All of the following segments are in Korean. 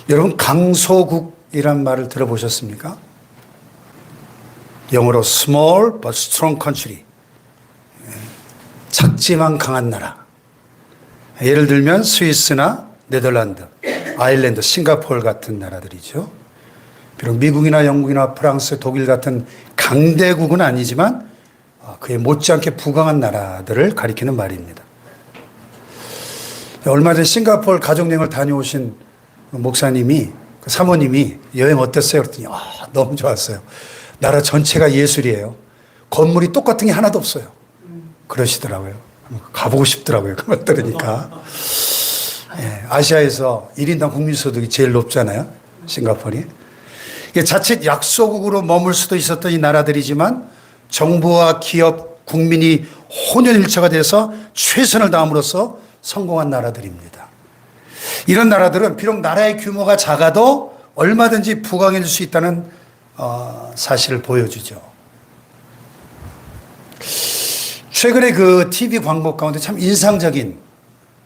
여러분, 강소국이란 말을 들어보셨습니까? 영어로 small but strong country. 작지만 강한 나라. 예를 들면 스위스나 네덜란드, 아일랜드, 싱가포르 같은 나라들이죠. 비록 미국이나 영국이나 프랑스, 독일 같은 강대국은 아니지만 그에 못지않게 부강한 나라들을 가리키는 말입니다. 얼마 전 싱가포르 가족여행을 다녀오신 목사님이, 그 사모님이 여행 어땠어요? 그랬더니 너무 좋았어요. 나라 전체가 예술이에요. 건물이 똑같은 게 하나도 없어요. 그러시더라고요. 가보고 싶더라고요. 그 말 들으니까. 예, 아시아에서 1인당 국민소득이 제일 높잖아요. 싱가포르이. 이게 자칫 약소국으로 머물 수도 있었던 이 나라들이지만 정부와 기업, 국민이 혼연일체가 돼서 최선을 다함으로써 성공한 나라들입니다. 이런 나라들은 비록 나라의 규모가 작아도 얼마든지 부강해질 수 있다는 사실을 보여주죠. 최근에 그 TV 광고 가운데 참 인상적인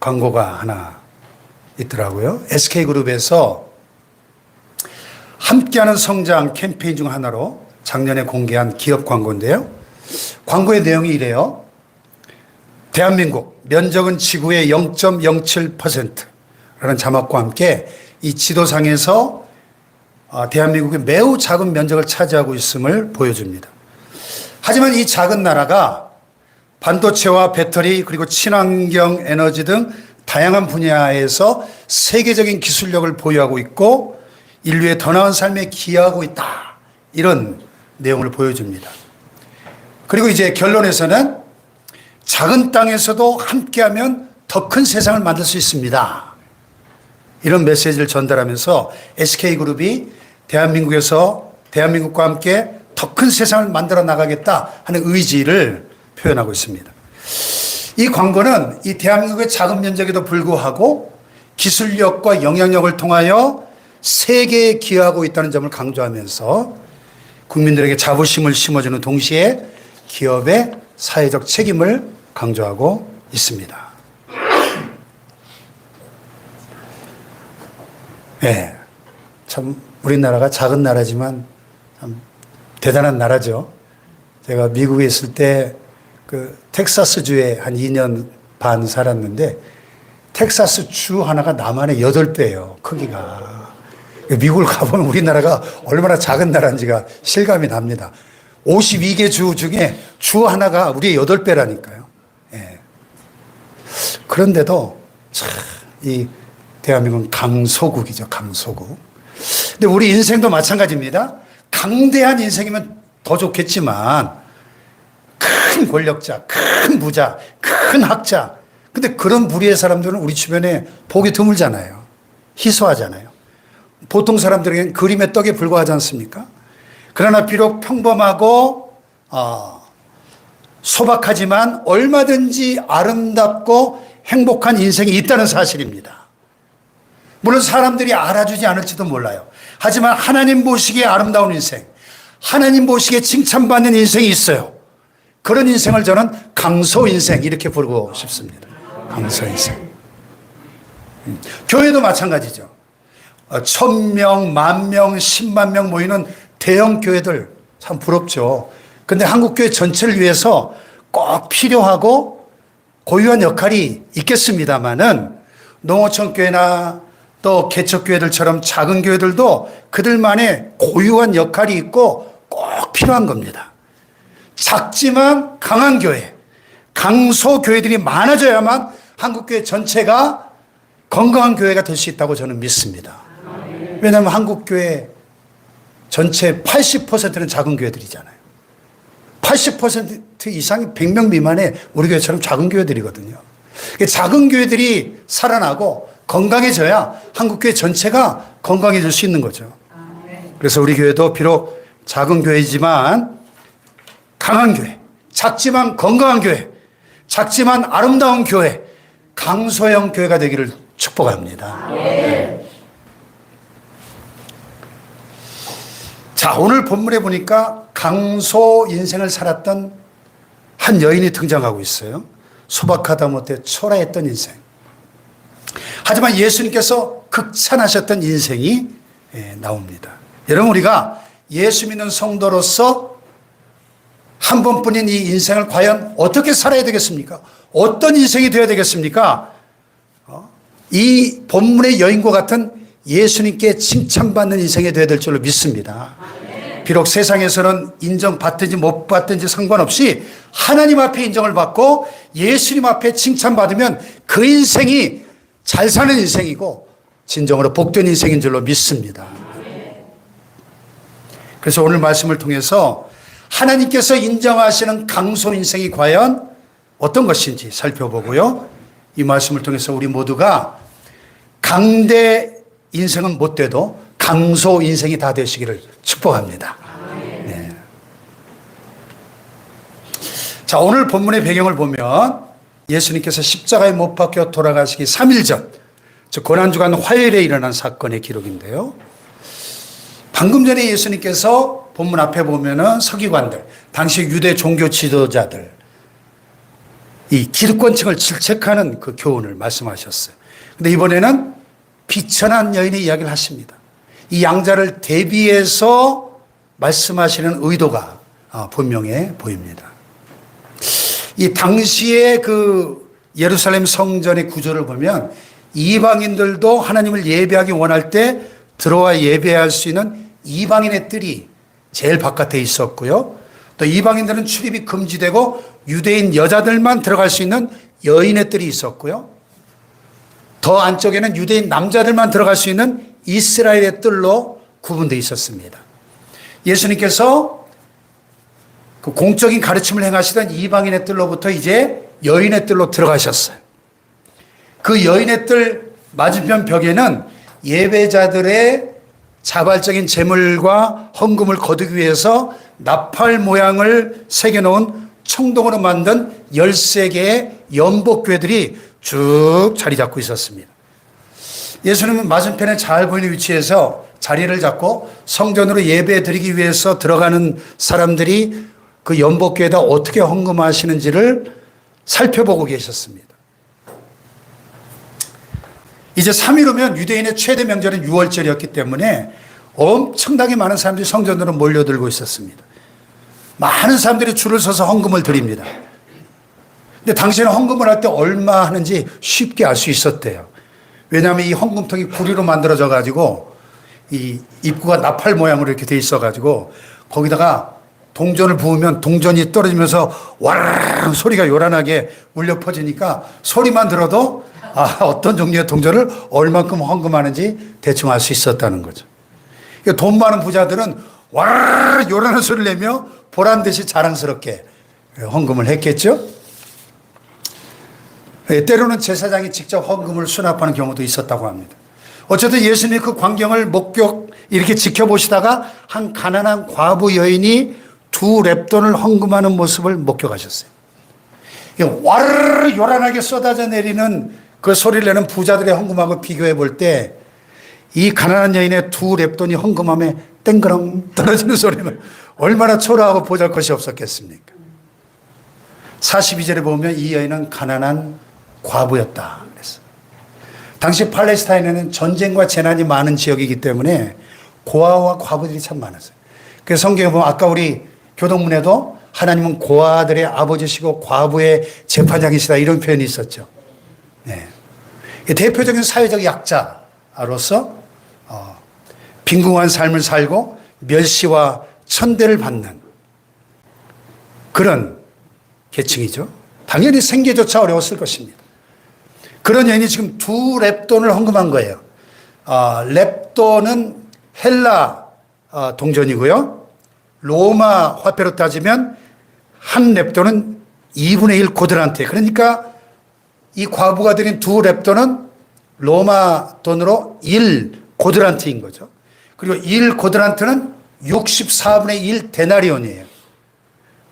광고가 하나 있더라고요. SK그룹에서 함께하는 성장 캠페인 중 하나로 작년에 공개한 기업 광고인데요. 광고의 내용이 이래요. 대한민국, 면적은 지구의 0.07%라는 자막과 함께 이 지도상에서 대한민국이 매우 작은 면적을 차지하고 있음을 보여줍니다. 하지만 이 작은 나라가 반도체와 배터리 그리고 친환경 에너지 등 다양한 분야에서 세계적인 기술력을 보유하고 있고 인류의 더 나은 삶에 기여하고 있다. 이런 내용을 보여줍니다. 그리고 이제 결론에서는 작은 땅에서도 함께하면 더 큰 세상을 만들 수 있습니다. 이런 메시지를 전달하면서 SK그룹이 대한민국과 함께 더 큰 세상을 만들어 나가겠다 하는 의지를 표현하고 있습니다. 이 광고는 이 대한민국의 작은 면적에도 불구하고 기술력과 영향력을 통하여 세계에 기여하고 있다는 점을 강조하면서 국민들에게 자부심을 심어주는 동시에 기업의 사회적 책임을 강조하고 있습니다. 네, 참 우리나라가 작은 나라지만 참 대단한 나라죠. 제가 미국에 있을 때 그 텍사스주에 한 2년 반 살았는데 텍사스 주 하나가 남한의 8배예요. 크기가. 미국을 가보면 우리나라가 얼마나 작은 나라인지가 실감이 납니다. 52개 주 중에 주 하나가 우리의 8배라니까요. 예. 그런데도 참 이 대한민국은 강소국이죠. 강소국. 근데 우리 인생도 마찬가지입니다. 강대한 인생이면 더 좋겠지만 큰 권력자, 큰 부자, 큰 학자. 근데 그런 부류의 사람들은 우리 주변에 보기 드물잖아요. 희소하잖아요. 보통 사람들에게는 그림의 떡에 불과하지 않습니까? 그러나 비록 평범하고 소박하지만 얼마든지 아름답고 행복한 인생이 있다는 사실입니다. 물론 사람들이 알아주지 않을지도 몰라요. 하지만 하나님 보시기에 아름다운 인생, 하나님 보시기에 칭찬받는 인생이 있어요. 그런 인생을 저는 강소 인생 이렇게 부르고 싶습니다. 강소 인생. 교회도 마찬가지죠. 1000명, 10,000명, 10만 명 모이는 대형 교회들 참 부럽죠. 그런데 한국교회 전체를 위해서 꼭 필요하고 고유한 역할이 있겠습니다만은 농어촌교회나 또 개척교회들처럼 작은 교회들도 그들만의 고유한 역할이 있고 꼭 필요한 겁니다. 작지만 강한 교회, 강소 교회들이 많아져야만 한국교회 전체가 건강한 교회가 될 수 있다고 저는 믿습니다. 왜냐하면 한국교회 전체 80%는 작은 교회들이잖아요. 80% 이상이 100명 미만의 우리 교회처럼 작은 교회들이거든요. 작은 교회들이 살아나고 건강해져야 한국교회 전체가 건강해질 수 있는 거죠. 그래서 우리 교회도 비록 작은 교회지만 강한 교회, 작지만 건강한 교회, 작지만 아름다운 교회, 강소형 교회가 되기를 축복합니다. 자, 오늘 본문에 보니까 강소 인생을 살았던 한 여인이 등장하고 있어요. 소박하다 못해 초라했던 인생. 하지만 예수님께서 극찬하셨던 인생이 나옵니다. 여러분, 우리가 예수 믿는 성도로서 한 번뿐인 이 인생을 과연 어떻게 살아야 되겠습니까? 어떤 인생이 되어야 되겠습니까? 이 본문의 여인과 같은 예수님께 칭찬받는 인생이 되어야 될 줄로 믿습니다. 비록 세상에서는 인정받든지 못 받든지 상관없이 하나님 앞에 인정을 받고 예수님 앞에 칭찬받으면 그 인생이 잘 사는 인생이고 진정으로 복된 인생인 줄로 믿습니다. 그래서 오늘 말씀을 통해서 하나님께서 인정하시는 강소 인생이 과연 어떤 것인지 살펴보고요. 이 말씀을 통해서 우리 모두가 강대 인생은 못 돼도 강소 인생이 다 되시기를 축복합니다. 네. 자, 오늘 본문의 배경을 보면 예수님께서 십자가에 못 박혀 돌아가시기 3일 전, 즉 고난주간 화요일에 일어난 사건의 기록인데요. 방금 전에 예수님께서 본문 앞에 보면은 서기관들, 당시 유대 종교 지도자들, 이 기득권층을 질책하는 그 교훈을 말씀하셨어요. 근데 이번에는 비천한 여인의 이야기를 하십니다. 이 양자를 대비해서 말씀하시는 의도가 분명해 보입니다. 이 당시에 그 예루살렘 성전의 구조를 보면 이방인들도 하나님을 예배하기 원할 때 들어와 예배할 수 있는 이방인의 뜰이 제일 바깥에 있었고요. 또 이방인들은 출입이 금지되고 유대인 여자들만 들어갈 수 있는 여인의 뜰이 있었고요. 더 안쪽에는 유대인 남자들만 들어갈 수 있는 이스라엘의 뜰로 구분되어 있었습니다. 예수님께서 그 공적인 가르침을 행하시던 이방인의 뜰로부터 이제 여인의 뜰로 들어가셨어요. 그 여인의 뜰 맞은편 벽에는 예배자들의 자발적인 제물과 헌금을 거두기 위해서 나팔 모양을 새겨놓은 청동으로 만든 13개의 연복궤들이 쭉 자리 잡고 있었습니다. 예수님은 맞은편에 잘 보이는 위치에서 자리를 잡고 성전으로 예배 드리기 위해서 들어가는 사람들이 그 연복궤에다 어떻게 헌금하시는지를 살펴보고 계셨습니다. 이제 3일 후면 유대인의 최대 명절은 유월절이었기 때문에 엄청나게 많은 사람들이 성전으로 몰려들고 있었습니다. 많은 사람들이 줄을 서서 헌금을 드립니다. 근데 당시에는 헌금을 할 때 얼마 하는지 쉽게 알 수 있었대요. 왜냐하면 이 헌금통이 구리로 만들어져 가지고 이 입구가 나팔 모양으로 이렇게 돼 있어 가지고 거기다가 동전을 부으면 동전이 떨어지면서 와르르 소리가 요란하게 울려 퍼지니까 소리만 들어도 어떤 종류의 동전을 얼만큼 헌금하는지 대충 알 수 있었다는 거죠. 돈 많은 부자들은 와르르 요란한 소리를 내며 보란 듯이 자랑스럽게 헌금을 했겠죠. 때로는 제사장이 직접 헌금을 수납하는 경우도 있었다고 합니다. 어쨌든 예수님이 그 광경을 이렇게 지켜보시다가 한 가난한 과부 여인이 2렙돈을 헌금하는 모습을 목격하셨어요. 와르르 요란하게 쏟아져 내리는 그 소리를 내는 부자들의 헌금하고 비교해 볼 때 이 가난한 여인의 2렙돈이 헌금함에 땡그렁 떨어지는 소리는 얼마나 초라하고 보잘것이 없었겠습니까? 42절에 보면 이 여인은 가난한 과부였다 그랬어요. 당시 팔레스타인에는 전쟁과 재난이 많은 지역이기 때문에 고아와 과부들이 참 많았어요. 그래서 성경에 보면 아까 우리 교동문에도 하나님은 고아들의 아버지시고 과부의 재판장이시다 이런 표현이 있었죠. 네. 대표적인 사회적 약자로서 빈궁한 삶을 살고 멸시와 천대를 받는 그런 계층이죠. 당연히 생계조차 어려웠을 것입니다. 그런 여인이 지금 2렙돈을 헌금한 거예요. 렙돈은 헬라 동전이고요. 로마 화폐로 따지면 한 렙돈은 2분의 1 고드란트. 그러니까 이 과부가 드린 2렙돈은 로마 돈으로 1 고드란트인 거죠. 그리고 1 고드란트는 64분의 1 데나리온이에요.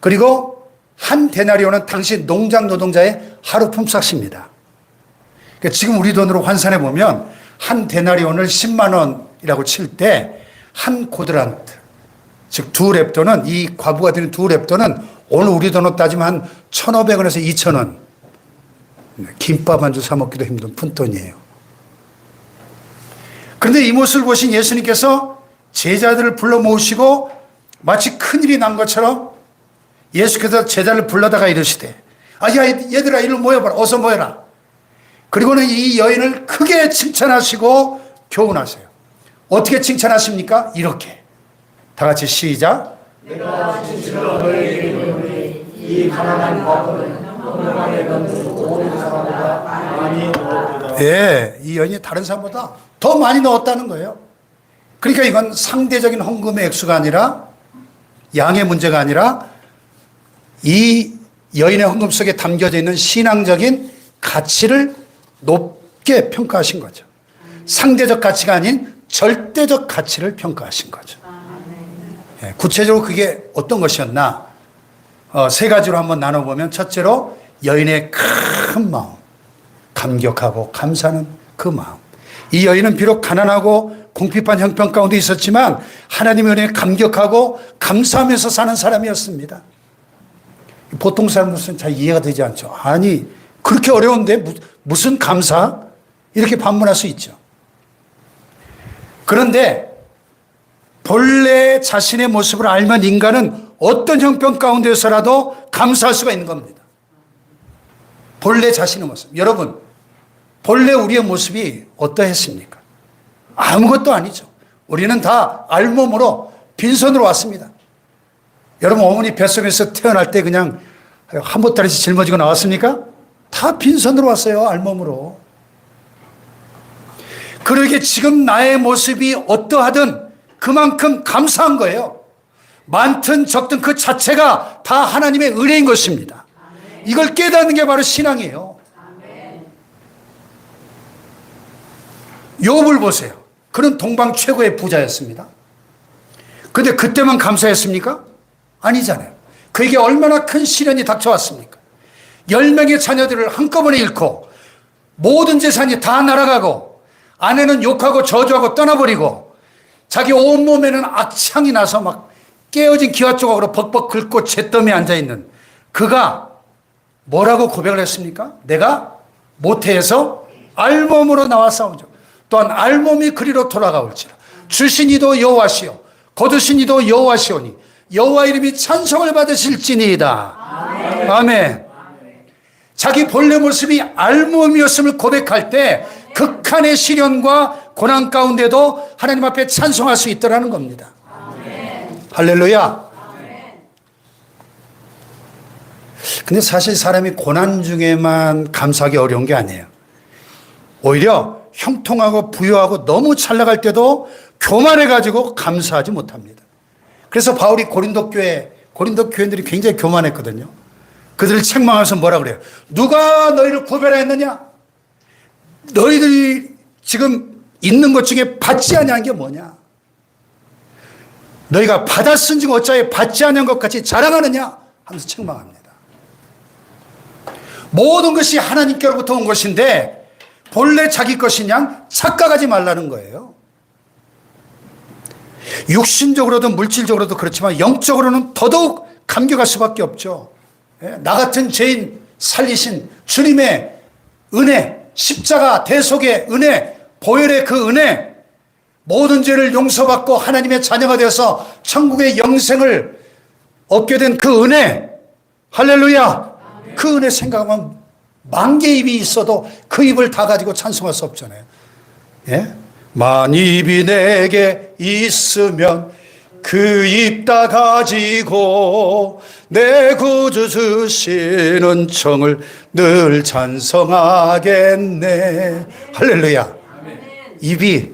그리고 한 데나리온은 당시 농장 노동자의 하루 품삯입니다. 그러니까 지금 우리 돈으로 환산해 보면 한 데나리온을 10만 원이라고 칠 때 한 고드란트, 즉 2렙돈은 이 과부가 드린 2렙돈은 오늘 우리 돈으로 따지면 한 1,500원에서 2,000원. 김밥 한 줄 사 먹기도 힘든 푼돈이에요. 그런데 이 모습을 보신 예수님께서 제자들을 불러 모으시고 마치 큰일이 난 것처럼 예수께서 제자를 불러다가 이르시되 야 얘들아 이리 모여봐라. 어서 모여라. 그리고는 이 여인을 크게 칭찬하시고 교훈하세요. 어떻게 칭찬하십니까? 이렇게 다 같이 시작. 내가 진실로 너희에게 이르노니 이 가난한 과부는 평범하게 건수 모든 사람보다 많이 넣었다. 예, 이 여인이 다른 사람보다 더 많이 넣었다는 거예요. 그러니까 이건 상대적인 헌금의 액수가 아니라 양의 문제가 아니라 이 여인의 헌금 속에 담겨져 있는 신앙적인 가치를 높게 평가하신 거죠. 상대적 가치가 아닌 절대적 가치를 평가하신 거죠. 예, 구체적으로 그게 어떤 것이었나? 세 가지로 한번 나눠보면 첫째로 여인의 큰 마음, 감격하고 감사하는 그 마음. 이 여인은 비록 가난하고 궁핍한 형편 가운데 있었지만 하나님의 은혜에 감격하고 감사하면서 사는 사람이었습니다. 보통 사람들은 잘 이해가 되지 않죠. 아니 그렇게 어려운데 무슨 감사? 이렇게 반문할 수 있죠. 그런데 본래 자신의 모습을 알면 인간은 어떤 형편 가운데서라도 감사할 수가 있는 겁니다. 본래 자신의 모습. 여러분, 본래 우리의 모습이 어떠했습니까? 아무것도 아니죠. 우리는 다 알몸으로 빈손으로 왔습니다. 여러분, 어머니 뱃속에서 태어날 때 그냥 한 보따리씩 짊어지고 나왔습니까? 다 빈손으로 왔어요. 알몸으로. 그러게 지금 나의 모습이 어떠하든 그만큼 감사한 거예요. 많든 적든 그 자체가 다 하나님의 은혜인 것입니다. 이걸 깨닫는 게 바로 신앙이에요. 욥을 보세요. 그는 동방 최고의 부자였습니다. 그런데 그때만 감사했습니까? 아니잖아요. 그에게 얼마나 큰 시련이 닥쳐왔습니까? 10명의 자녀들을 한꺼번에 잃고 모든 재산이 다 날아가고 아내는 욕하고 저주하고 떠나버리고 자기 온몸에는 악창이 나서 막 깨어진 기와 조각으로 벅벅 긁고 잿더미에 앉아있는 그가 뭐라고 고백을 했습니까? 내가 모태에서 알몸으로 나와 싸우죠. 또한 알몸이 그리로 돌아가올지라. 주신 이도 여호와시요 거두신 이도 여호와시오니 여호와 이름이 찬송을 받으실지니이다. 아멘. 아멘. 자기 본래 모습이 알몸이었음을 고백할 때 극한의 시련과 고난 가운데도 하나님 앞에 찬송할 수 있더라는 겁니다. 아멘. 할렐루야. 근데 사실 사람이 고난 중에만 감사하기 어려운 게 아니에요. 오히려 형통하고 부유하고 너무 잘 나갈 때도 교만해가지고 감사하지 못합니다. 그래서 바울이 고린도 교회들이 굉장히 교만했거든요. 그들을 책망하면서 뭐라 그래요? 누가 너희를 구별했느냐? 너희들이 지금 있는 것 중에 받지 아니한 게 뭐냐? 너희가 받았은지 어찌하여 받지 아니한 것 같이 자랑하느냐? 하면서 책망합니다. 모든 것이 하나님께로부터 온 것인데 본래 자기 것이냐 착각하지 말라는 거예요. 육신적으로도 물질적으로도 그렇지만 영적으로는 더더욱 감격할 수밖에 없죠. 나 같은 죄인 살리신 주님의 은혜, 십자가 대속의 은혜, 보혈의 그 은혜, 모든 죄를 용서받고 하나님의 자녀가 되어서 천국의 영생을 얻게 된 그 은혜, 할렐루야. 그 은혜 생각하면 만 개 입이 있어도 그 입을 다 가지고 찬송할 수 없잖아요. 예? 만 입이 내게 있으면 그 입 다 가지고 내 구주 주시는 청을 늘 찬송하겠네. 할렐루야. 입이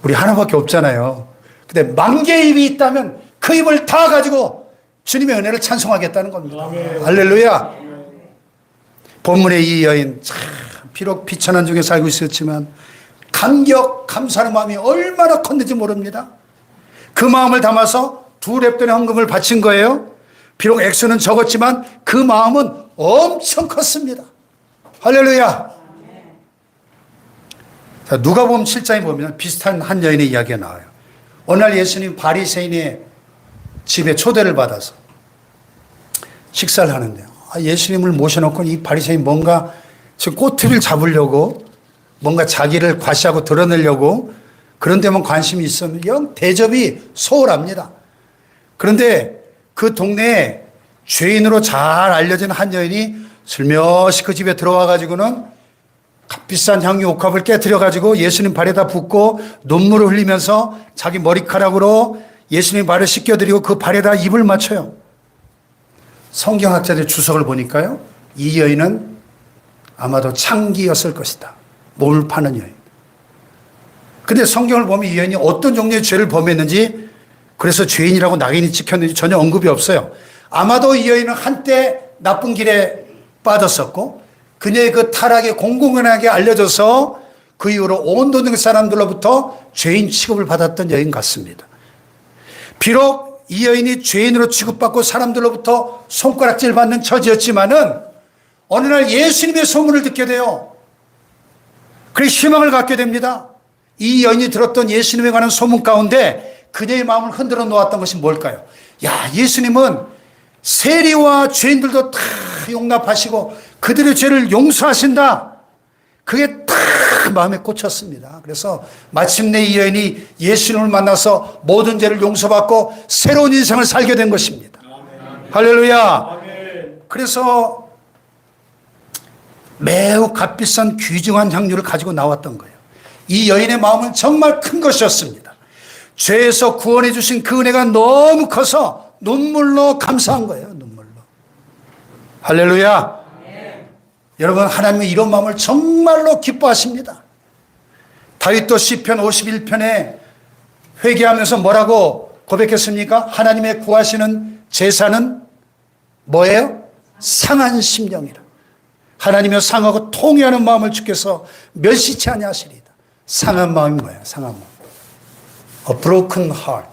우리 하나밖에 없잖아요. 근데 만 개의 입이 있다면 그 입을 다 가지고 주님의 은혜를 찬송하겠다는 겁니다. 할렐루야. 본문의 이 여인 참 비록 비천한 중에 살고 있었지만 감격, 감사하는 마음이 얼마나 컸는지 모릅니다. 그 마음을 담아서 2렙돈의 헌금을 바친 거예요. 비록 액수는 적었지만 그 마음은 엄청 컸습니다. 할렐루야. 자, 누가복음 7장에 보면 비슷한 한 여인의 이야기가 나와요. 어느 날 예수님 바리새인의 집에 초대를 받아서 식사를 하는데요. 예수님을 모셔놓고 이 바리새인 뭔가 지금 꼬투리를 잡으려고 뭔가 자기를 과시하고 드러내려고 그런 데만 관심이 있으면 영 대접이 소홀합니다. 그런데 그 동네에 죄인으로 잘 알려진 한 여인이 슬며시 그 집에 들어와 가지고는 값비싼 향유 옥합을 깨뜨려 가지고 예수님 발에다 붓고 눈물을 흘리면서 자기 머리카락으로 예수님 발을 씻겨드리고 그 발에다 입을 맞춰요. 성경학자들의 주석을 보니까요, 이 여인은 아마도 창기였을 것이다. 몸을 파는 여인. 근데 성경을 보면 이 여인이 어떤 종류의 죄를 범했는지, 그래서 죄인이라고 낙인이 찍혔는지 전혀 언급이 없어요. 아마도 이 여인은 한때 나쁜 길에 빠졌었고 그녀의 그 타락이 공공연하게 알려져서 그 이후로 온 동네 사람들로부터 죄인 취급을 받았던 여인 같습니다. 비록 이 여인이 죄인으로 취급받고 사람들로부터 손가락질 받는 처지였지만은 어느 날 예수님의 소문을 듣게 돼요. 그래서 희망을 갖게 됩니다. 이 여인이 들었던 예수님에 관한 소문 가운데 그녀의 마음을 흔들어 놓았던 것이 뭘까요? 야, 예수님은 세리와 죄인들도 다 용납하시고 그들의 죄를 용서하신다. 그게 다 마음에 꽂혔습니다. 그래서 마침내 이 여인이 예수님을 만나서 모든 죄를 용서받고 새로운 인생을 살게 된 것입니다. 아멘. 할렐루야. 아멘. 그래서 매우 값비싼 귀중한 향유를 가지고 나왔던 거예요. 이 여인의 마음은 정말 큰 것이었습니다. 죄에서 구원해 주신 그 은혜가 너무 커서 눈물로 감사한 거예요. 눈물로. 할렐루야. 네. 여러분, 하나님은 이런 마음을 정말로 기뻐하십니다. 다윗도 시편 51편에 회개하면서 뭐라고 고백했습니까? 하나님의 구하시는 제사는 뭐예요? 상한 심령이라. 하나님의 상하고 통회하는 마음을 주께서 멸시치 아니하시리이다. 상한 마음이 뭐예요? 상한 마음. A broken heart.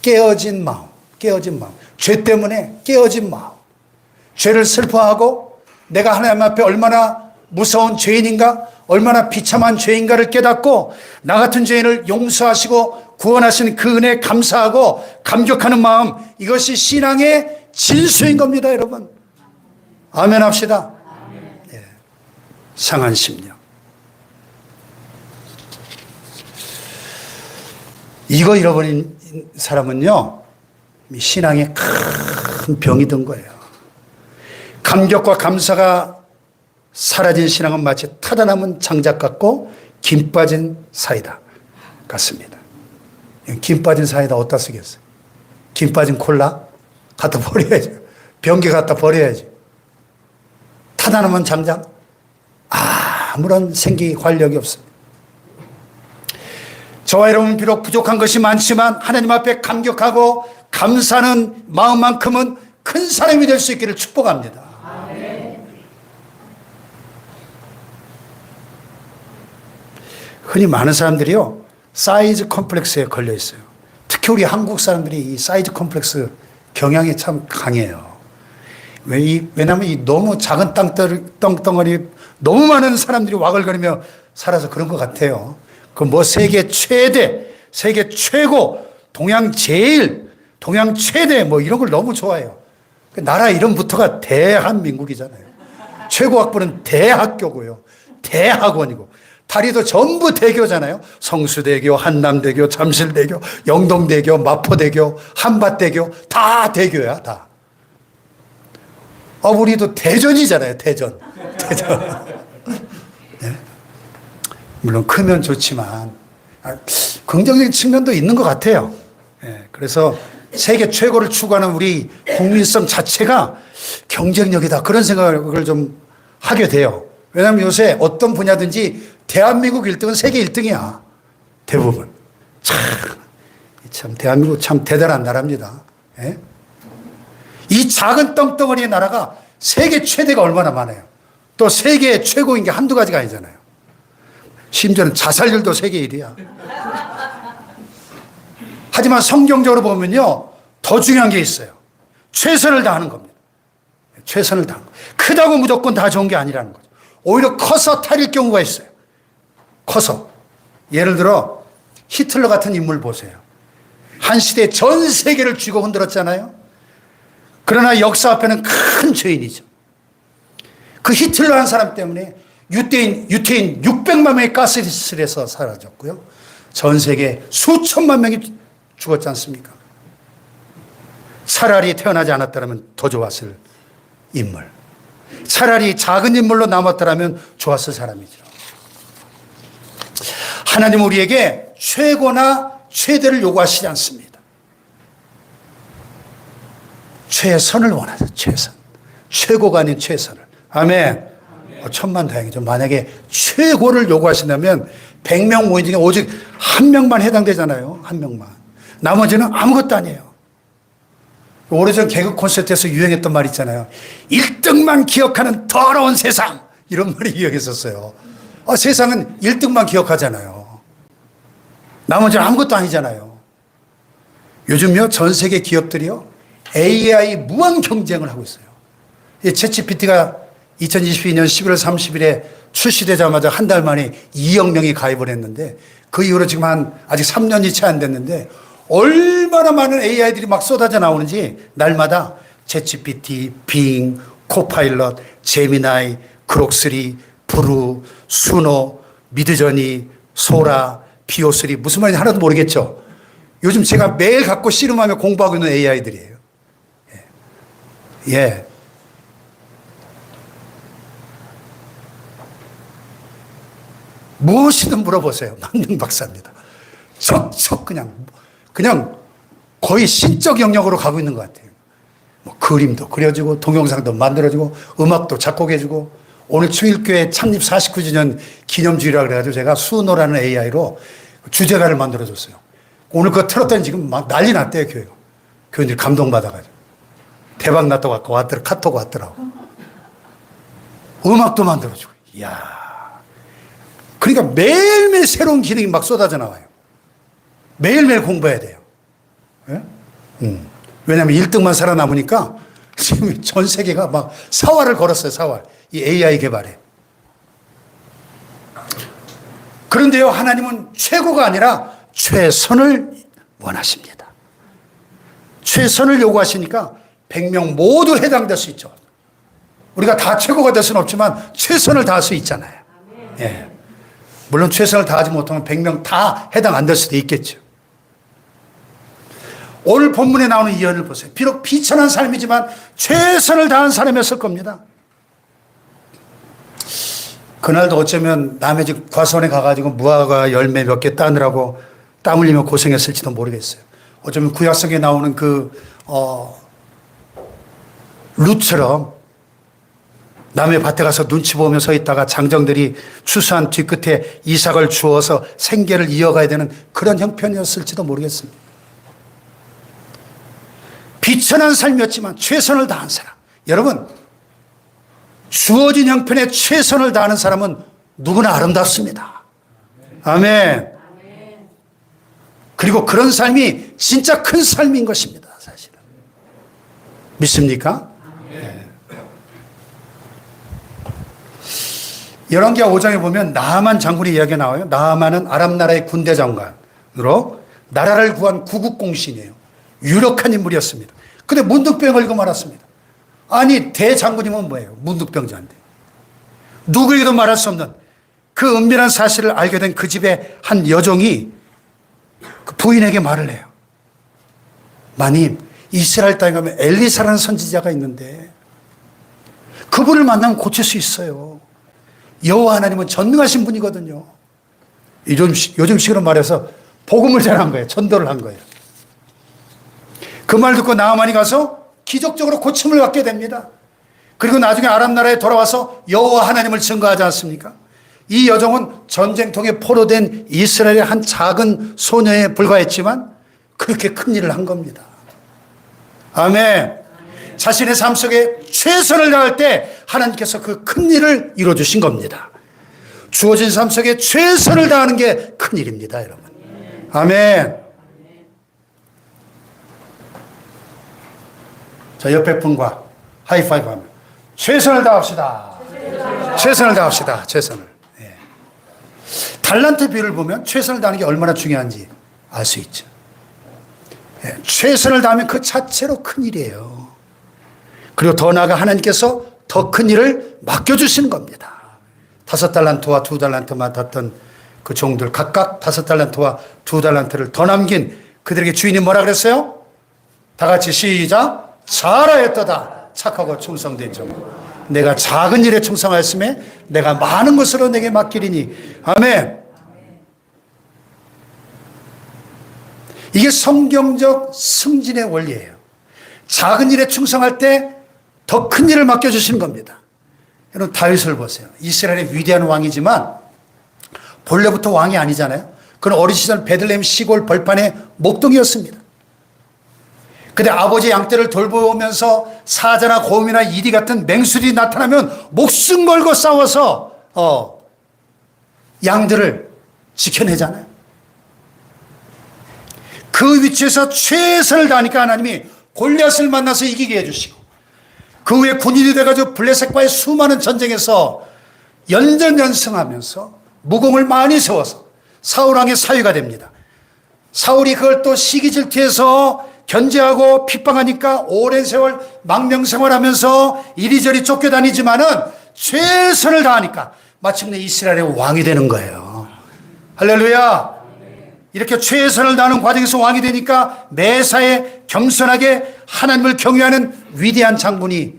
깨어진 마음. 깨어진 마음. 죄 때문에 깨어진 마음. 죄를 슬퍼하고 내가 하나님 앞에 얼마나 무서운 죄인인가, 얼마나 비참한 죄인가를 깨닫고 나 같은 죄인을 용서하시고 구원하신 그 은혜에 감사하고 감격하는 마음, 이것이 신앙의 진수인 겁니다, 여러분. 아멘 합시다. 예. 상한 심령. 이거 잃어버린 사람은요, 신앙에 큰 병이 든 거예요. 감격과 감사가 사라진 신앙은 마치 타다 남은 장작 같고 김 빠진 사이다 같습니다. 김 빠진 사이다 어디다 쓰겠어요? 김 빠진 콜라? 갖다 버려야죠. 변기 갖다 버려야죠. 타다 남은 장작? 아무런 생기 활력이 없습니다. 저와 여러분은 비록 부족한 것이 많지만 하나님 앞에 감격하고 감사하는 마음만큼은 큰 사람이 될 수 있기를 축복합니다. 아멘. 흔히 많은 사람들이요, 사이즈 컴플렉스에 걸려 있어요. 특히 우리 한국 사람들이 이 사이즈 컴플렉스 경향이 참 강해요. 왜냐하면 이 너무 작은 땅덩어리 너무 많은 사람들이 와글거리며 살아서 그런 것 같아요. 그 뭐 세계 최대, 세계 최고, 동양 제일, 동양 최대 뭐 이런 걸 너무 좋아해요. 그 나라 이름부터가 대한민국이잖아요. 최고 학부는 대학교고요. 대학원이고. 다리도 전부 대교잖아요. 성수대교, 한남대교, 잠실대교, 영동대교, 마포대교, 한밭대교 다 대교야, 다. 우리도 대전이잖아요, 대전. 대전. 네? 물론 크면 좋지만 긍정적인 측면도 있는 것 같아요. 네, 그래서 세계 최고를 추구하는 우리 국민성 자체가 경쟁력이다, 그런 생각을 좀 하게 돼요. 왜냐하면 요새 어떤 분야든지 대한민국 1등은 세계 1등이야. 대부분. 참 대한민국 참 대단한 나라입니다. 예? 이 작은 떵덩어리의 나라가 세계 최대가 얼마나 많아요. 또 세계 최고인 게 한두 가지가 아니잖아요. 심지어는 자살률도 세계 1위야. 하지만 성경적으로 보면요, 더 중요한 게 있어요. 최선을 다하는 겁니다. 최선을 다하는 거. 크다고 무조건 다 좋은 게 아니라는 거죠. 오히려 커서 탈일 경우가 있어요. 커서. 예를 들어 히틀러 같은 인물 보세요. 한 시대 전 세계를 쥐고 흔들었잖아요. 그러나 역사 앞에는 큰 죄인이죠. 그 히틀러 한 사람 때문에 유태인 600만 명이 가스실에서 사라졌고요. 전 세계 수천만 명이 죽었지 않습니까? 차라리 태어나지 않았더라면 더 좋았을 인물. 차라리 작은 인물로 남았더라면 좋았을 사람이죠. 하나님 우리에게 최고나 최대를 요구하시지 않습니다. 최선을 원하죠. 최선. 최고가 아닌 최선을. 아멘. 천만다행이죠. 만약에 최고를 요구하신다면 100명 모인 중에 오직 한 명만 해당되잖아요. 한 명만. 나머지는 아무것도 아니에요. 오래전 개그 콘서트에서 유행했던 말 있잖아요. 1등만 기억하는 더러운 세상. 이런 말이 유행했었어요. 세상은 1등만 기억하잖아요. 나머지는 아무것도 아니잖아요. 요즘요, 전 세계 기업들이요, AI 무한 경쟁을 하고 있어요. 챗GPT가 2022년 11월 30일에 출시되자마자 한 달 만에 2억 명이 가입을 했는데 그 이후로 지금 아직 3년이 채 안 됐는데 얼마나 많은 AI들이 막 쏟아져 나오는지 날마다 챗GPT, 빙, 코파일럿, 제미나이, 그록3, 브루, 수노, 미드저니, 소라, 비오3 무슨 말인지 하나도 모르겠죠. 요즘 제가 매일 갖고 씨름하며 공부하고 있는 AI들이에요. 예. 무엇이든 물어보세요. 남영 박사입니다. 척척 그냥 거의 신적 영역으로 가고 있는 것 같아요. 뭐 그림도 그려지고 동영상도 만들어지고 음악도 작곡해주고 오늘 충일교회 창립 49주년 기념주일이라 그래가지고 제가 수노라는 AI로 주제가를 만들어줬어요. 오늘 그거 틀었더니 지금 막 난리 났대요, 교회가. 교인들이 감동받아가지고. 대박 났다고 왔더라, 카톡 왔더라고. 음악도 만들어주고. 이야. 그러니까 매일매일 새로운 기능이 막 쏟아져 나와요. 매일매일 공부해야 돼요. 예? 왜냐하면 1등만 살아남으니까 지금 전 세계가 막 사활을 걸었어요, 사활. 이 AI 개발에. 그런데요, 하나님은 최고가 아니라 최선을 원하십니다. 최선을 요구하시니까 100명 모두 해당될 수 있죠. 우리가 다 최고가 될 수는 없지만 최선을 다할 수 있잖아요. 예. 물론 최선을 다하지 못하면 100명 다 해당 안 될 수도 있겠죠. 오늘 본문에 나오는 이 예언을 보세요. 비록 비천한 삶이지만 최선을 다한 사람이었을 겁니다. 그날도 어쩌면 남의 집 과수원에 가가지고 무화과 열매 몇 개 따느라고 땀 흘리며 고생했을지도 모르겠어요. 어쩌면 구약성에 나오는 룻처럼 남의 밭에 가서 눈치 보며 서 있다가 장정들이 추수한 뒤끝에 이삭을 주어서 생계를 이어가야 되는 그런 형편이었을지도 모르겠습니다. 비천한 삶이었지만 최선을 다한 사람. 여러분, 주어진 형편에 최선을 다하는 사람은 누구나 아름답습니다. 아멘. 그리고 그런 삶이 진짜 큰 삶인 것입니다, 사실은. 믿습니까? 열왕기하 5장에 보면 나하만 장군의 이야기가 나와요. 나하만은 아람 나라의 군대 장관으로 나라를 구한 구국공신이에요. 유력한 인물이었습니다. 근데 문득병 걸고 말았습니다. 아니, 대장군이면 뭐예요? 문득병자인데. 누구에게도 말할 수 없는 그 은밀한 사실을 알게 된 그 집의 한 여종이 그 부인에게 말을 해요. 마님, 이스라엘 땅에 가면 엘리사라는 선지자가 있는데 그분을 만나면 고칠 수 있어요. 여호와 하나님은 전능하신 분이거든요. 요즘식으로 말해서 복음을 전한 거예요. 전도를 한 거예요. 그 말 듣고 나아만이 가서 기적적으로 고침을 받게 됩니다. 그리고 나중에 아람 나라에 돌아와서 여호와 하나님을 증거하지 않습니까? 이 여종은 전쟁통에 포로된 이스라엘의 한 작은 소녀에 불과했지만 그렇게 큰 일을 한 겁니다. 아멘. 자신의 삶 속에 최선을 다할 때 하나님께서 그 큰 일을 이루어주신 겁니다. 주어진 삶 속에 최선을 다하는 게 큰 일입니다, 여러분. 아멘. 자, 옆에 분과 하이파이브 하면 최선을 다합시다. 최선을 다합시다. 최선을. 예. 달란트 비유를 보면 최선을 다하는 게 얼마나 중요한지 알 수 있죠. 예. 최선을 다하면 그 자체로 큰 일이에요. 그리고 더 나아가 하나님께서 더 큰 일을 맡겨주시는 겁니다. 5달란트와 2달란트 맡았던 그 종들 각각 5달란트와 2달란트를 더 남긴 그들에게 주인이 뭐라 그랬어요? 다 같이 시작. 잘하였도다. 착하고 충성된 종. 내가 작은 일에 충성하였음에 내가 많은 것으로 내게 맡기리니. 아멘. 이게 성경적 승진의 원리예요. 작은 일에 충성할 때 더 큰 일을 맡겨주시는 겁니다. 여러분 다윗을 보세요. 이스라엘의 위대한 왕이지만 본래부터 왕이 아니잖아요. 그는 어린 시절 베들레헴 시골 벌판의 목동이었습니다. 근데 아버지 양떼를 돌보면서 사자나 곰이나 이리 같은 맹수들이 나타나면 목숨 걸고 싸워서 양들을 지켜내잖아요. 그 위치에서 최선을 다하니까 하나님이 골리앗을 만나서 이기게 해주시고 그 후에 군인이 돼가지고 블레셋과의 수많은 전쟁에서 연전연승하면서 무공을 많이 세워서 사울왕의 사위가 됩니다. 사울이 그걸 또 시기 질투해서 견제하고 핍박하니까 오랜 세월 망명생활하면서 이리저리 쫓겨다니지만은 최선을 다하니까 마침내 이스라엘의 왕이 되는 거예요. 할렐루야. 이렇게 최선을 다하는 과정에서 왕이 되니까 매사에 겸손하게 하나님을 경외하는 위대한 장군이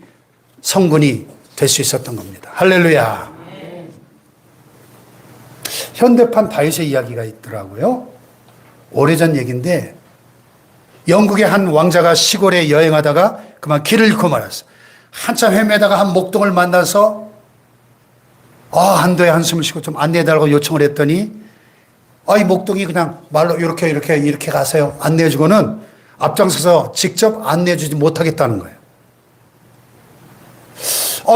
성군이 될 수 있었던 겁니다. 할렐루야. 현대판 다윗의 이야기가 있더라고요. 오래전 얘기인데 영국의 한 왕자가 시골에 여행하다가 그만 길을 잃고 말았어. 한참 헤매다가 한 목동을 만나서 한도에 한숨을 쉬고 좀 안내해달라고 요청을 했더니 이 목동이 그냥 말로 이렇게 가세요. 안내해주고는 앞장서서 직접 안내해주지 못하겠다는 거예요.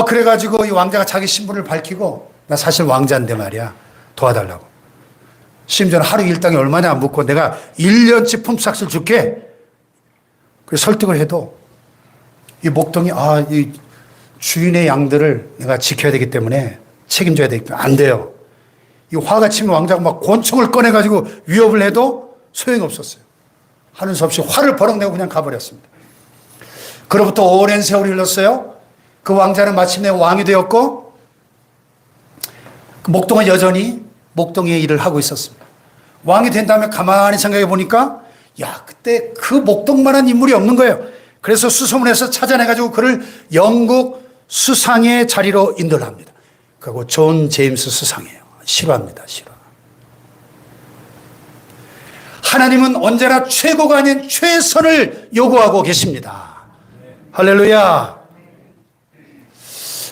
그래가지고 이 왕자가 자기 신분을 밝히고 나 사실 왕자인데 말이야. 도와달라고. 심지어는 하루 일당이 얼마냐 안 묻고 내가 1년치 품삯을 줄게. 그래서 설득을 해도 이 목동이 이 주인의 양들을 내가 지켜야 되기 때문에 책임져야 되기 때문에 안 돼요. 이 화가 치면 왕자가 막 권총을 꺼내가지고 위협을 해도 소용이 없었어요. 하는 수 없이 화를 버럭내고 그냥 가버렸습니다. 그로부터 오랜 세월이 흘렀어요. 그 왕자는 마침내 왕이 되었고 그 목동은 여전히 목동의 일을 하고 있었습니다. 왕이 된 다음에 가만히 생각해 보니까 그때 그 목동만한 인물이 없는 거예요. 그래서 수소문해서 찾아내가지고 그를 영국 수상의 자리로 인도를 합니다. 그리고 존 제임스 수상이에요. 싫어합니다. 싫어. 하나님은 언제나 최고가 아닌 최선을 요구하고 계십니다. 할렐루야.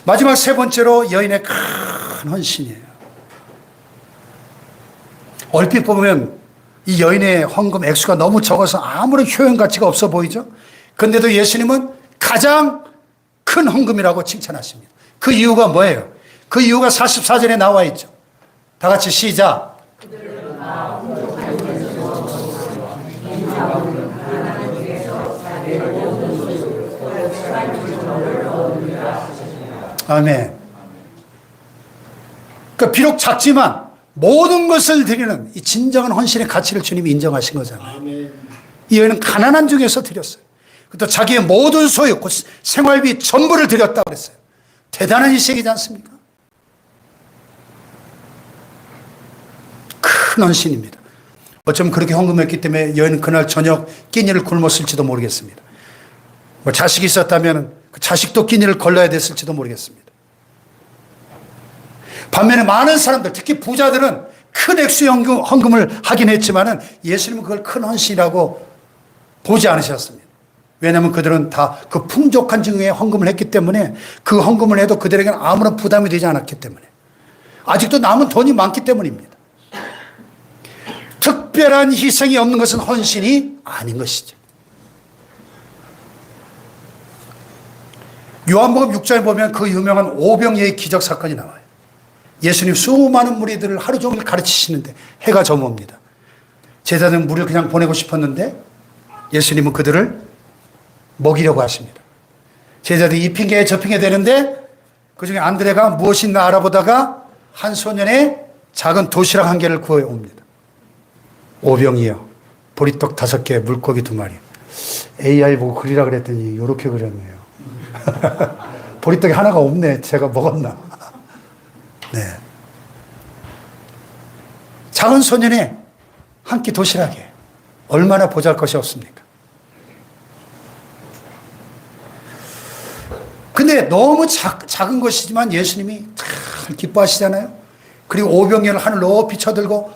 마지막 세 번째로 여인의 큰 헌신이에요. 얼핏 보면 이 여인의 헌금 액수가 너무 적어서 아무런 효용 가치가 없어 보이죠? 그런데도 예수님은 가장 큰 헌금이라고 칭찬하십니다. 그 이유가 뭐예요? 그 이유가 44절에 나와 있죠. 다 같이 시작. 아멘. 그러니까 비록 작지만 모든 것을 드리는 이 진정한 헌신의 가치를 주님이 인정하신 거잖아요. 아멘. 이 여인은 가난한 중에서 드렸어요. 또 자기의 모든 소유, 생활비 전부를 드렸다고 그랬어요. 대단한 일색이지 않습니까? 큰 헌신입니다. 어쩌면 그렇게 헌금했기 때문에 여인은 그날 저녁 끼니를 굶었을지도 모르겠습니다. 자식이 있었다면 그 자식도 끼니를 걸러야 됐을지도 모르겠습니다. 반면에 많은 사람들, 특히 부자들은 큰 액수의 헌금을 하긴 했지만은 예수님은 그걸 큰 헌신이라고 보지 않으셨습니다. 왜냐하면 그들은 다 그 풍족한 중에 헌금을 했기 때문에 그 헌금을 해도 그들에게는 아무런 부담이 되지 않았기 때문에 아직도 남은 돈이 많기 때문입니다. 특별한 희생이 없는 것은 헌신이 아닌 것이죠. 요한복음 6장에 보면 그 유명한 오병이의 기적 사건이 나와요. 예수님 수많은 무리들을 하루 종일 가르치시는데 해가 저뭅니다. 제자들은 물을 그냥 보내고 싶었는데 예수님은 그들을 먹이려고 하십니다. 제자들이 이 핑계에 저 핑계 되는데 그중에 안드레가 무엇이 있나 알아보다가 한 소년의 작은 도시락 한 개를 구해 옵니다. 오병이요. 보리떡 5개, 물고기 2마리. AI 보고 그리라 그랬더니 이렇게 그렸네요. 보리떡이 하나가 없네. 제가 먹었나. 네. 작은 소년의 한 끼 도시락에 얼마나 보잘것이 없습니까? 근데 너무 작은 것이지만 예수님이 참 기뻐하시잖아요. 그리고 오병이어를 하늘 높이 쳐들고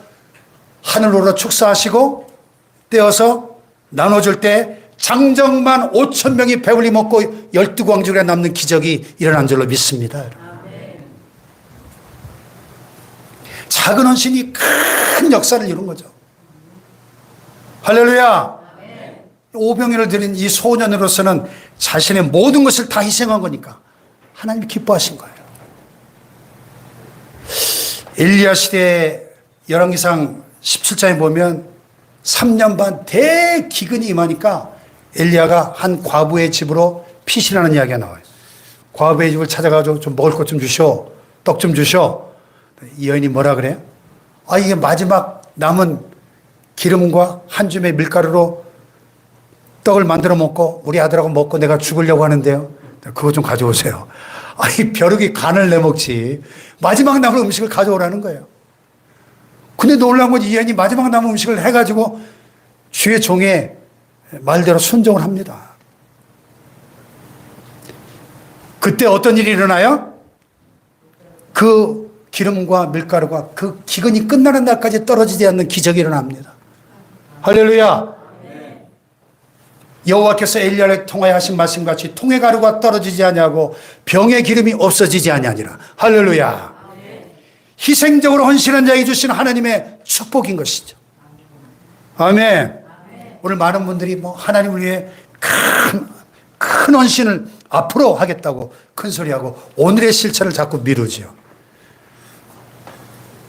하늘로로 축사하시고 떼어서 나눠줄 때 장정만 5천 명이 배불리 먹고 12광주가 남는 기적이 일어난 줄로 믿습니다. 작은 헌신이 큰 역사를 이룬 거죠. 할렐루야. 오병이어를 드린 이 소년으로서는 자신의 모든 것을 다 희생한 거니까 하나님이 기뻐하신 거예요. 엘리야 시대에 열왕기상 17장에 보면 3년 반 대기근이 임하니까 엘리야가 한 과부의 집으로 피신하는 이야기가 나와요. 과부의 집을 찾아가지고 좀 먹을 것 좀 주시오. 떡 좀 주시오. 이 여인이 뭐라 그래요? 아, 이게 마지막 남은 기름과 한 줌의 밀가루로 떡을 만들어 먹고 우리 아들하고 먹고 내가 죽으려고 하는데요. 그거 좀 가져오세요. 아니, 벼룩이 간을 내먹지. 마지막 남은 음식을 가져오라는 거예요. 근데 놀라운 건 이 여인이 마지막 남은 음식을 해가지고 주의 종의 말대로 순종을 합니다. 그때 어떤 일이 일어나요? 그 기름과 밀가루가 그 기근이 끝나는 날까지 떨어지지 않는 기적이 일어납니다. 할렐루야. 여호와께서 엘리야를 통하여 하신 말씀같이 통의 가루가 떨어지지 아니하고 병의 기름이 없어지지 아니하니라. 할렐루야. 희생적으로 헌신한 자에게 주신 하나님의 축복인 것이죠. 아멘. 오늘 많은 분들이 뭐 하나님을 위해 큰 헌신을 앞으로 하겠다고 큰 소리하고 오늘의 실천을 자꾸 미루지요.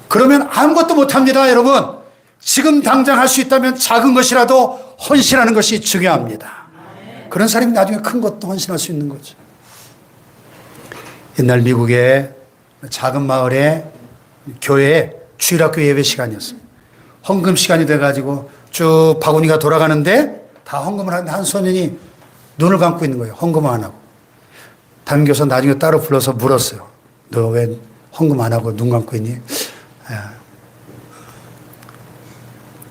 그러면 아무것도 못합니다, 여러분. 지금 당장 할 수 있다면 작은 것이라도 헌신하는 것이 중요합니다. 그런 사람이 나중에 큰 것도 헌신할 수 있는 거죠. 옛날 미국의 작은 마을에 교회에 주일학교 예배 시간이었어요. 헌금 시간이 돼가지고 쭉 바구니가 돌아가는데 다 헌금을 하는데 한 소년이 눈을 감고 있는 거예요. 헌금을 안 하고. 담임교사 나중에 따로 불러서 물었어요. 너 왜 헌금 안 하고 눈 감고 있니?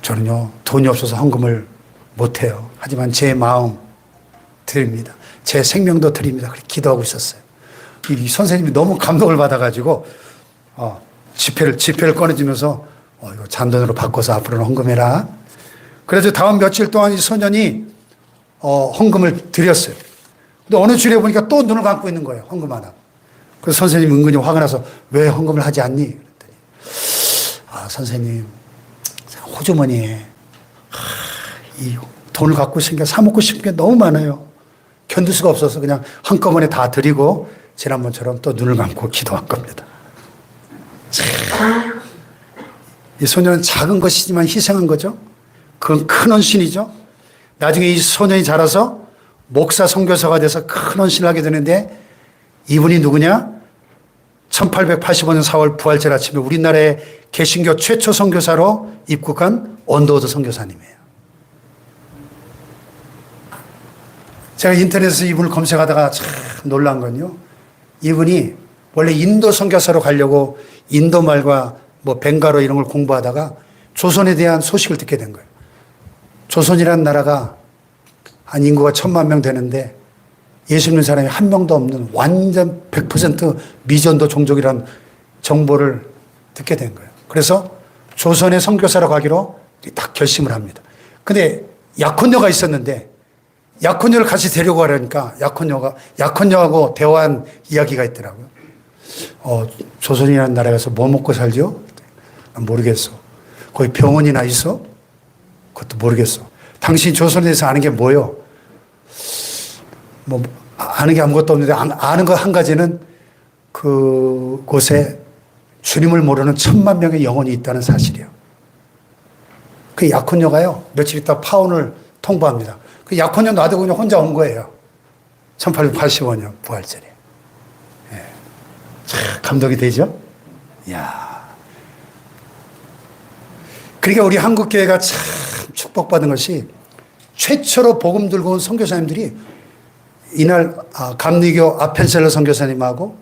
저는요, 돈이 없어서 헌금을 못해요. 하지만 제 마음 드립니다. 제 생명도 드립니다. 그렇게 기도하고 있었어요. 이 선생님이 너무 감동을 받아가지고, 지폐를 꺼내주면서, 이거 잔돈으로 바꿔서 앞으로는 헌금해라. 그래서 다음 며칠 동안 이 소년이, 헌금을 드렸어요. 근데 어느 주일에 보니까 또 눈을 감고 있는 거예요. 헌금 안 하고. 그래서 선생님이 은근히 화가 나서 왜 헌금을 하지 않니? 그랬더니, 선생님, 호주머니에 이 돈을 갖고 있으니까 사먹고 싶은 게 너무 많아요. 견딜 수가 없어서 그냥 한꺼번에 다 드리고 지난번처럼 또 눈을 감고 기도한 겁니다. 이 소년은 작은 것이지만 희생한 거죠. 그건 큰 헌신이죠. 나중에 이 소년이 자라서 목사 선교사가 돼서 큰 헌신을 하게 되는데 이분이 누구냐? 1885년 4월 부활절 아침에 우리나라의 개신교 최초 선교사로 입국한 언더우드 선교사님이에요. 제가 인터넷에서 이분을 검색하다가 참 놀란 건요. 이분이 원래 인도 선교사로 가려고 인도 말과 뭐 벵가로 이런 걸 공부하다가 조선에 대한 소식을 듣게 된 거예요. 조선이라는 나라가 한 인구가 1,000만 명 되는데 예수 믿는 사람이 한 명도 없는 완전 100% 미전도 종족이라는 정보를 듣게 된 거예요. 그래서 조선의 선교사로 가기로 딱 결심을 합니다. 근데 약혼녀가 있었는데 약혼녀를 같이 데리고 가려니까 약혼녀하고 대화한 이야기가 있더라고요. 조선이라는 나라에 가서 뭐 먹고 살죠? 모르겠어. 거기 병원이나 있어? 그것도 모르겠어. 당신 조선에 대해서 아는 게 뭐요? 뭐 아는 게 아무것도 없는데 아는 거 한 가지는 그곳에 주님을 모르는 1,000만 명의 영혼이 있다는 사실이에요. 그 약혼녀가요, 며칠 있다 파혼을 통보합니다. 그 약혼녀 놔두고 그냥 혼자 온 거예요. 1885년 부활절에. 예. 참 감동이 되죠? 이야. 그러니까 우리 한국교회가 참 축복받은 것이 최초로 복음 들고 온 선교사님들이 이날 감리교 아펜셀러 선교사님하고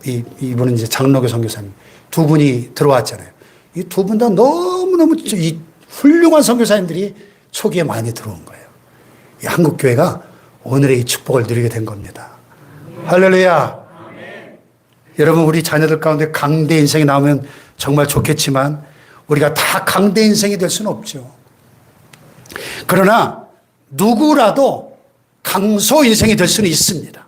이분은 이제 장로교 선교사님 두 분이 들어왔잖아요. 이 두 분 다 너무 너무너무 이 훌륭한 선교사님들이 초기에 많이 들어온 거예요. 이 한국교회가 오늘의 이 축복을 누리게 된 겁니다. 할렐루야. 여러분, 우리 자녀들 가운데 강대 인생이 나오면 정말 좋겠지만 우리가 다 강대 인생이 될 수는 없죠. 그러나 누구라도 강소 인생이 될 수는 있습니다.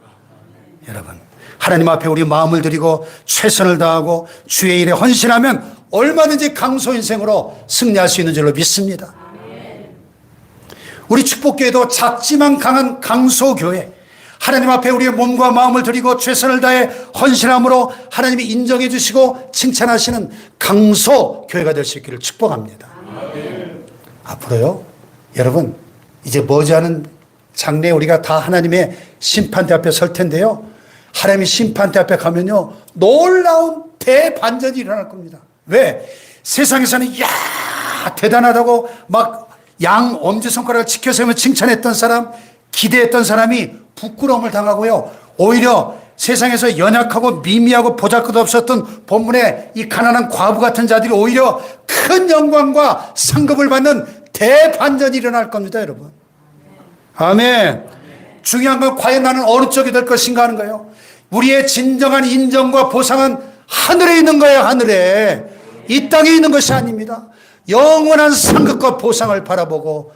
여러분, 하나님 앞에 우리 마음을 드리고 최선을 다하고 주의 일에 헌신하면 얼마든지 강소 인생으로 승리할 수 있는 줄로 믿습니다. 우리 축복교회도 작지만 강한 강소교회, 하나님 앞에 우리의 몸과 마음을 드리고 최선을 다해 헌신함으로 하나님이 인정해 주시고 칭찬하시는 강소교회가 될 수 있기를 축복합니다. 앞으로요, 여러분, 이제 머지않은 장래에 우리가 다 하나님의 심판대 앞에 설 텐데요, 하나님의 심판대 앞에 가면요 놀라운 대반전이 일어날 겁니다. 왜? 세상에서는 야 대단하다고 막 양 엄지손가락을 치켜세우며 칭찬했던 사람, 기대했던 사람이 부끄러움을 당하고요, 오히려 세상에서 연약하고 미미하고 보잘것없었던 본문의 이 가난한 과부 같은 자들이 오히려 큰 영광과 상급을 받는 대반전이 일어날 겁니다. 여러분, 아멘. 중요한 건 과연 나는 어느 쪽이 될 것인가 하는 거예요. 우리의 진정한 인정과 보상은 하늘에 있는 거예요. 하늘에. 이 땅에 있는 것이 아닙니다. 영원한 상급과 보상을 바라보고